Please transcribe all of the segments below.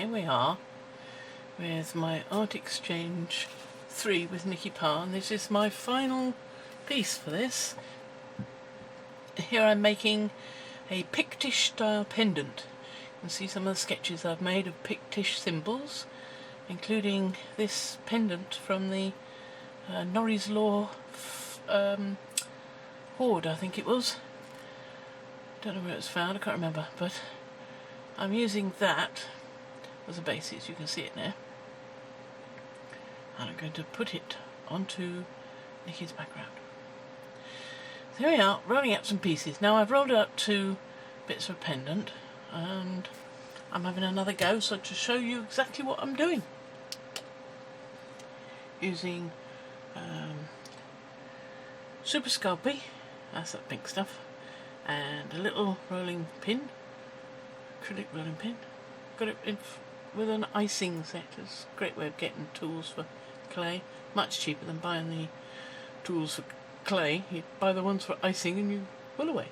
here we are with my Art Exchange 3 with Nicky, and this is my final piece for this. Here I'm making a Pictish style pendant. You can see some of the sketches I've made of Pictish symbols, including this pendant from the Norrie's Law Hoard, I think it was. Don't know where it was found, I can't remember, but I'm using that as a basis. You can see it now, and I'm going to put it onto Nicky's background. So here we are, rolling out some pieces. Now I've rolled out 2 bits of pendant, and I'm having another go, so to show you exactly what I'm doing, using Super Sculpey, that's that pink stuff, and a little rolling pin, acrylic rolling pin. Got it in with an icing set. It's a great way of getting tools for clay, much cheaper than buying the tools for clay. You buy the ones for icing and you pull away,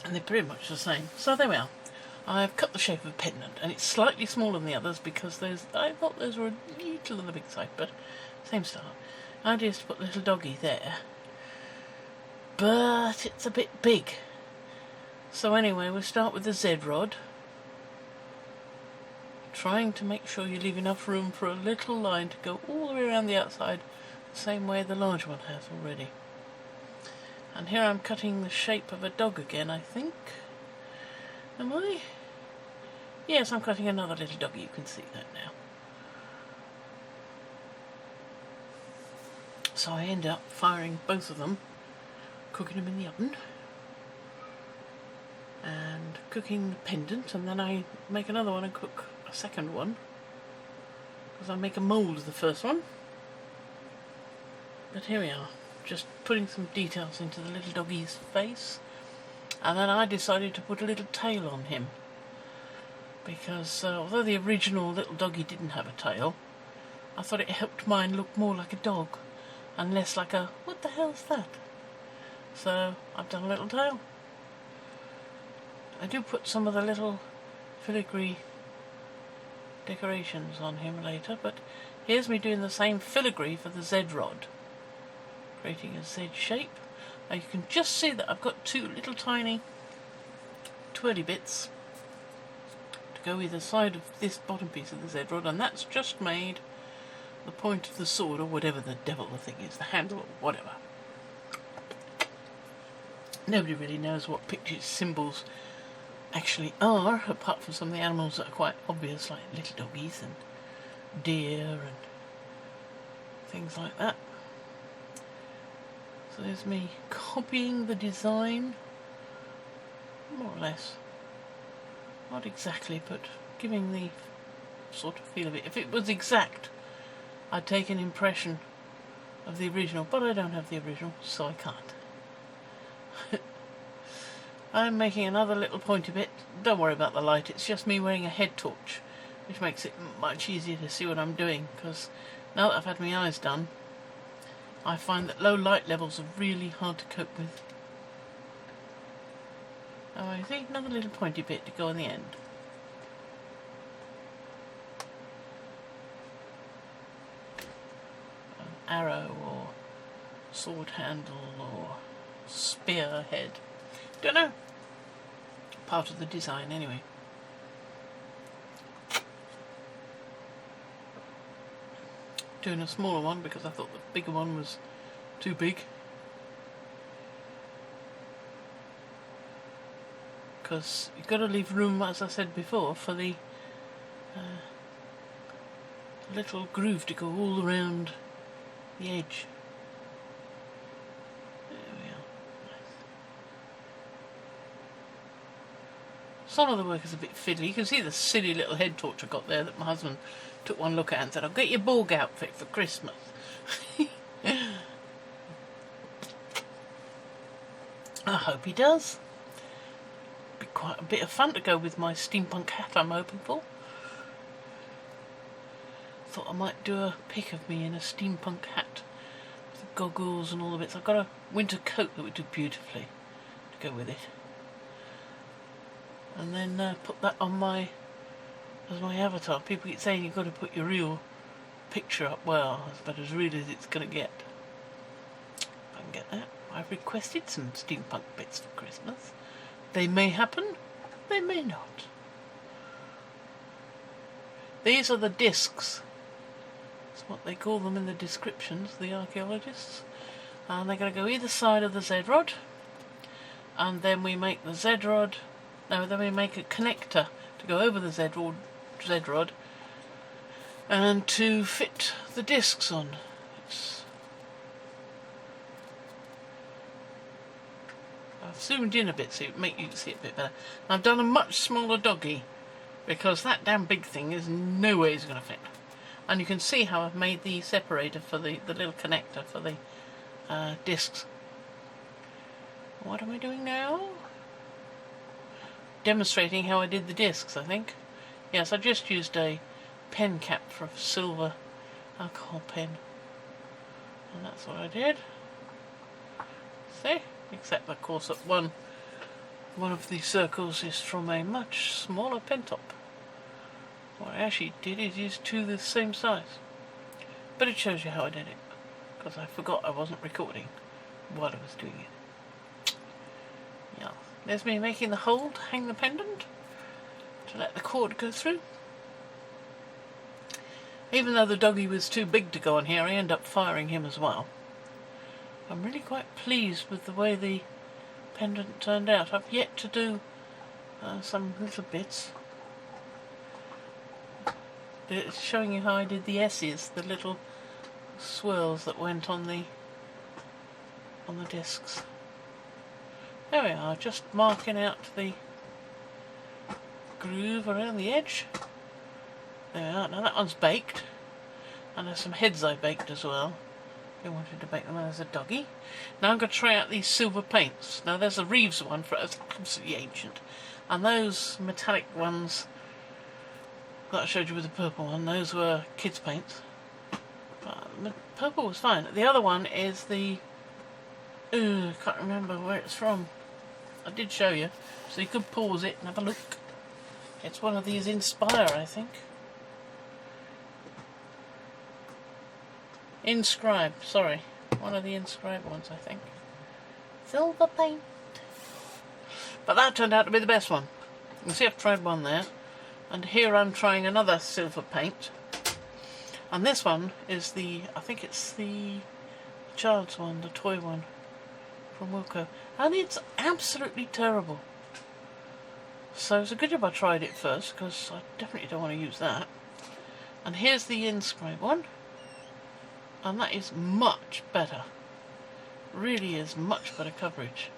and they're pretty much the same. So there we are. I've cut the shape of a pendant, and it's slightly smaller than the others because I thought those were a little on the big side, but same style. I just put the little doggy there, but it's a bit big. So anyway, we'll start with the Z rod, trying to make sure you leave enough room for a little line to go all the way around the outside, the same way the large one has already. And here I'm cutting the shape of a dog again, I think. Am I? Yes, I'm cutting another little doggy, you can see that now. So I end up firing both of them, cooking them in the oven, and cooking the pendant, and then I make another one and cook a second one, because I make a mould of the first one. But here we are, just putting some details into the little doggy's face, and then I decided to put a little tail on him, because although the original little doggy didn't have a tail, I thought it helped mine look more like a dog and less like a what the hell's that. So I've done a little tail. I do put some of the little filigree decorations on him later, but here's me doing the same filigree for the Z rod, creating a Z shape. Now you can just see that I've got 2 little tiny twirly bits to go either side of this bottom piece of the Z rod, and that's just made the point of the sword, or whatever the devil the thing is, the handle or whatever. Nobody really knows what Pictish symbols actually are, apart from some of the animals that are quite obvious, like little doggies and deer and things like that. So there's me copying the design, more or less. Not exactly, but giving the sort of feel of it. If it was exact, I'd take an impression of the original, but I don't have the original, so I can't. I'm making another little pointy bit. Don't worry about the light, it's just me wearing a head torch, which makes it much easier to see what I'm doing, because now that I've had my eyes done, I find that low light levels are really hard to cope with. Oh, I see, another little pointy bit to go on the end. An arrow or sword handle or spear head. Don't know. Part of the design anyway. Doing a smaller one because I thought the bigger one was too big. Because you've got to leave room, as I said before, for the little groove to go all around the edge. There we are. Nice. Some of the work is a bit fiddly. You can see the silly little head torch I got there that my husband took one look at and said, "I'll get your Borg outfit for Christmas." I hope he does. Be quite a bit of fun to go with my steampunk hat I'm hoping for. Thought I might do a pic of me in a steampunk hat with the goggles and all the bits. I've got a winter coat that would do beautifully to go with it. and then put that on my as my avatar. People keep saying you've got to put your real picture up. Well, that's about as real as it's going to get. If I can get that. I've requested some steampunk bits for Christmas. They may happen, they may not. These are the discs. That's what they call them in the descriptions, the archaeologists. And they're going to go either side of the Z-rod. And then we make the Z-rod. No, then we make a connector to go over the Z-rod and to fit the discs on. I've zoomed in a bit so make you see it a bit better. I've done a much smaller doggy because that damn big thing is no way it's going to fit. And you can see how I've made the separator for the little connector for the discs. What am I doing now? Demonstrating how I did the discs, I think. Yes, I just used a pen cap for a silver alcohol pen. And that's what I did. See? Except, of course, that one of the circles is from a much smaller pen top. What I actually did is use two the same size. But it shows you how I did it. Because I forgot I wasn't recording while I was doing it. Yeah. There's me making the hole to hang the pendant. To let the cord go through. Even though the doggy was too big to go on here, I end up firing him as well. I'm really quite pleased with the way the pendant turned out. I've yet to do some little bits. It's showing you how I did the S's, the little swirls that went on the discs. There we are, just marking out the groove around the edge. There we are. Now that one's baked, and there's some heads I baked as well. I wanted to bake them as a doggy. Now I'm going to try out these silver paints. Now there's a Reeves one for it's absolutely ancient, and those metallic ones that I showed you with the purple one, those were kids' paints. The purple was fine. The other one is the I can't remember where it's from. I did show you, so you could pause it and have a look. It's one of these Inspire, I think. Inscribe, sorry. One of the inscribed ones, I think. Silver paint. But that turned out to be the best one. You can see I've tried one there. And here I'm trying another silver paint. And this one is I think it's the child's one, the toy one from Wilco. And it's absolutely terrible. So it's a good job I tried it first, because I definitely don't want to use that. And here's the inscribe one. And that is much better. Really is much better coverage.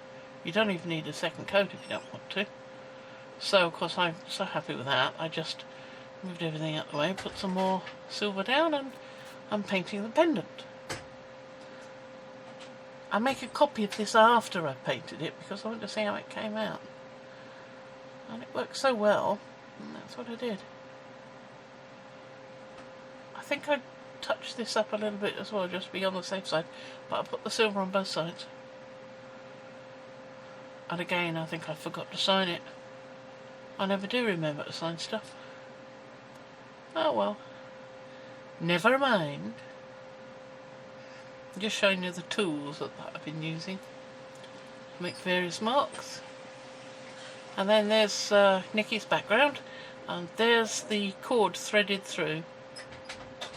You don't even need a second coat if you don't want to. So, of course, I'm so happy with that. I just moved everything out of the way, put some more silver down, and I'm painting the pendant. I make a copy of this after I painted it because I want to see how it came out. And it worked so well, and that's what I did. I think I touched this up a little bit as well, just to be on the safe side, but I put the silver on both sides. And again, I think I forgot to sign it. I never do remember to sign stuff. Oh well. Never mind. I'm just showing you the tools that I've been using to make various marks. And then there's Nicky's background, and there's the cord threaded through,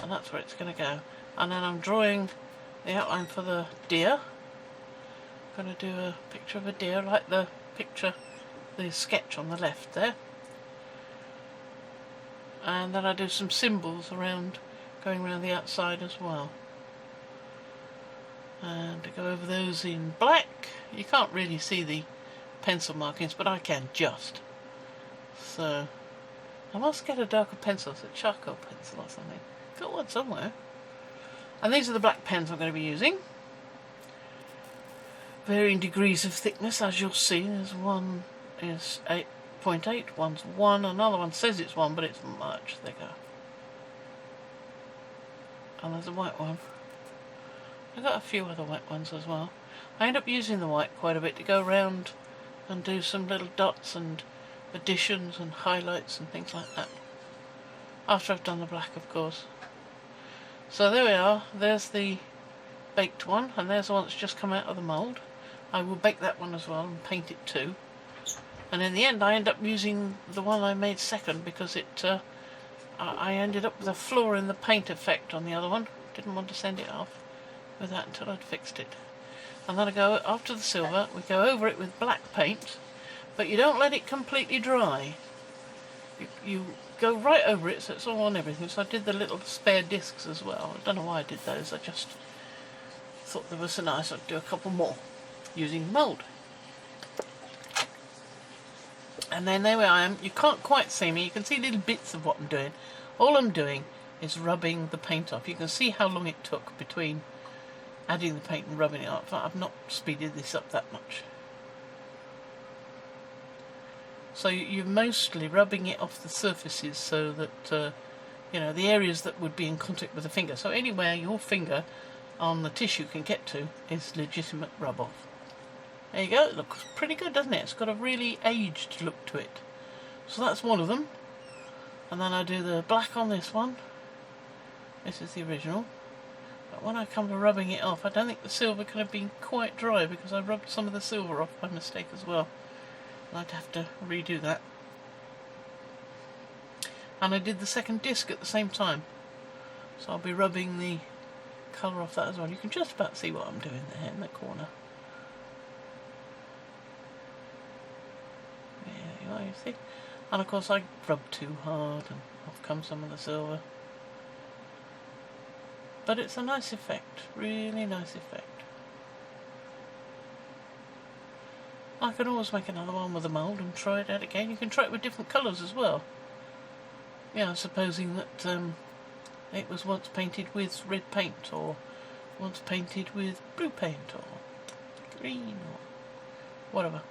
and that's where it's going to go. And then I'm drawing the outline for the deer. I'm going to do a picture of a deer, like the picture, the sketch on the left there. And then I do some symbols around, going around the outside as well. And to go over those in black. You can't really see the pencil markings, but I can just. So I must get a darker pencil, a charcoal pencil or something. Got one somewhere. And these are the black pens I'm going to be using. Varying degrees of thickness, as you'll see. There's one is 8.8, one's 1, another one says it's 1, but it's much thicker. And there's a white one. I've got a few other white ones as well. I end up using the white quite a bit to go around and do some little dots and additions and highlights and things like that. After I've done the black, of course. So there we are. There's the baked one, and there's the one that's just come out of the mould. I will bake that one as well and paint it too. And in the end I end up using the one I made second because I ended up with a flaw in the paint effect on the other one. Didn't want to send it off with that until I'd fixed it. And then I go, after the silver, we go over it with black paint, but you don't let it completely dry. You go right over it so it's all on everything. So I did the little spare discs as well. I don't know why I did those, I just thought they were so nice I'd do a couple more using mould. And then there I am. You can't quite see me, you can see little bits of what I'm doing. All I'm doing is rubbing the paint off. You can see how long it took between adding the paint and rubbing it off. I've not speeded this up that much. So you're mostly rubbing it off the surfaces so that, you know, the areas that would be in contact with the finger. So anywhere your finger on the tissue can get to is legitimate rub off. There you go, it looks pretty good, doesn't it? It's got a really aged look to it. So that's one of them. And then I do the black on this one. This is the original. But when I come to rubbing it off, I don't think the silver could have been quite dry because I rubbed some of the silver off by mistake as well. And I'd have to redo that. And I did the second disc at the same time. So I'll be rubbing the colour off that as well. You can just about see what I'm doing there in the corner. Yeah, you see? And of course I rubbed too hard and off comes some of the silver. But it's a nice effect, really nice effect. I can always make another one with a mould and try it out again. You can try it with different colours as well. Yeah, supposing that it was once painted with red paint, or once painted with blue paint, or green, or whatever.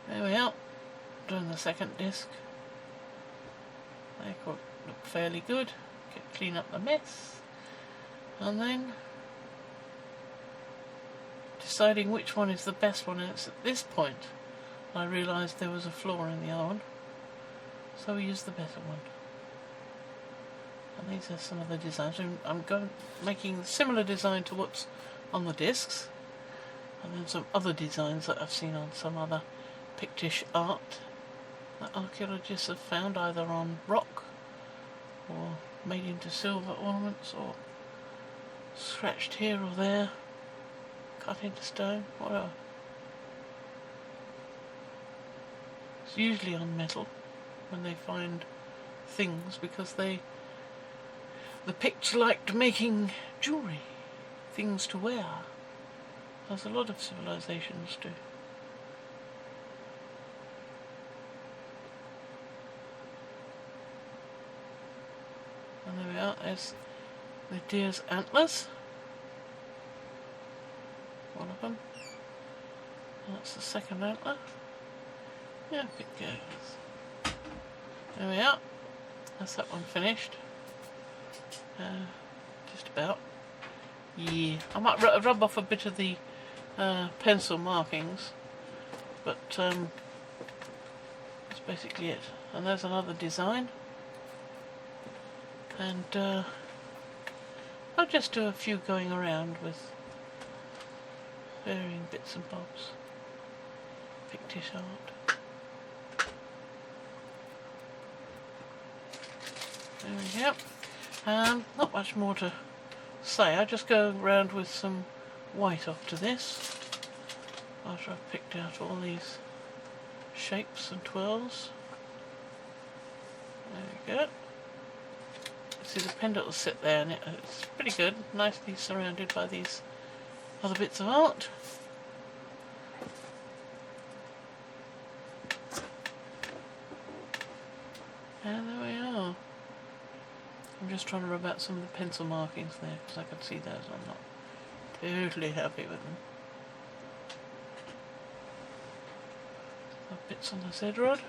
There we are, doing the second disc. They look fairly good. Clean up the mess, and then deciding which one is the best one. And it's at this point I realised there was a flaw in the other one, so we used the better one. And these are some of the designs. I'm making a similar design to what's on the discs, and then some other designs that I've seen on some other Pictish art that archaeologists have found either on rock or made into silver ornaments or scratched here or there, cut into stone, whatever. It's usually on metal when they find things, because the Picts liked making jewellery, things to wear, as a lot of civilizations do. And there we are, there's the deer's antlers, one of them, and that's the second antler. Yeah, up it goes. There we are, that's that one finished. Just about. Yeah, I might rub off a bit of the pencil markings, but that's basically it. And there's another design. And I'll just do a few going around with varying bits and bobs. Pictish art. There we go. Not much more to say. I just go around with some white after this, after I've picked out all these shapes and twirls. There we go. See, the pendant will sit there, and it's pretty good, nicely surrounded by these other bits of art. And there we are. I'm just trying to rub out some of the pencil markings there, because I can see those. I'm not totally happy with them. Bits on the Z rod.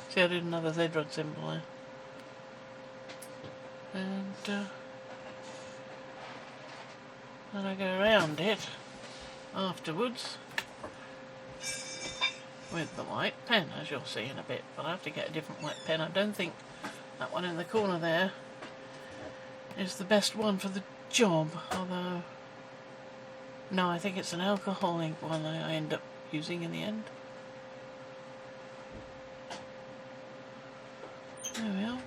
See, I did another Z rod symbol there. And then I go around it afterwards with the white pen, as you'll see in a bit, but I have to get a different white pen. I don't think that one in the corner there is the best one for the job, although no, I think it's an alcohol ink one I end up using in the end. There we are.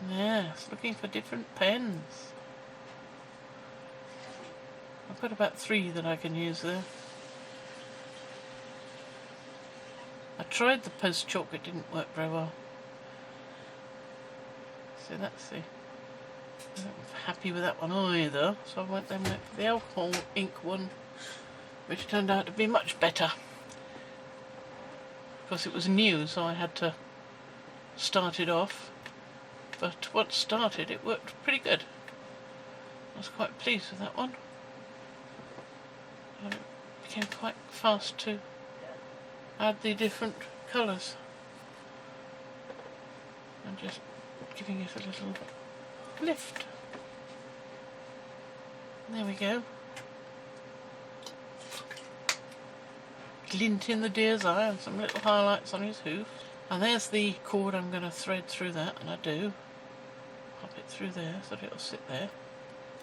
Yes, looking for different pens. I've got about 3 that I can use there. I tried the post chalk, it didn't work very well. So that's the... I'm not happy with that one either, so I went for the alcohol ink one, which turned out to be much better. Of course it was new, so I had to start it off, but once started it worked pretty good. I was quite pleased with that one. And it became quite fast to add the different colours. And just giving it a little lift. There we go. Glint in the deer's eye and some little highlights on his hoof. And there's the cord I'm going to thread through that, and I do. Pop it through there so that it'll sit there.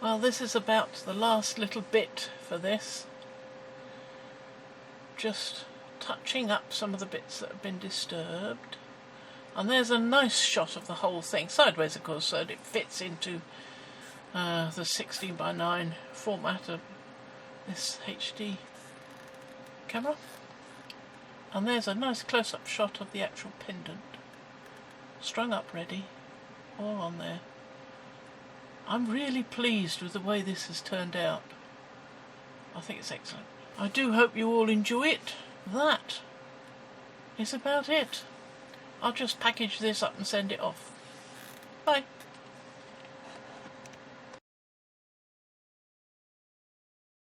Well, this is about the last little bit for this. Just touching up some of the bits that have been disturbed. And there's a nice shot of the whole thing, sideways of course, so that it fits into the 16:9 format of this HD camera. And there's a nice close-up shot of the actual pendant, strung up ready, all on there. I'm really pleased with the way this has turned out. I think it's excellent. I do hope you all enjoy it. That is about it. I'll just package this up and send it off. Bye.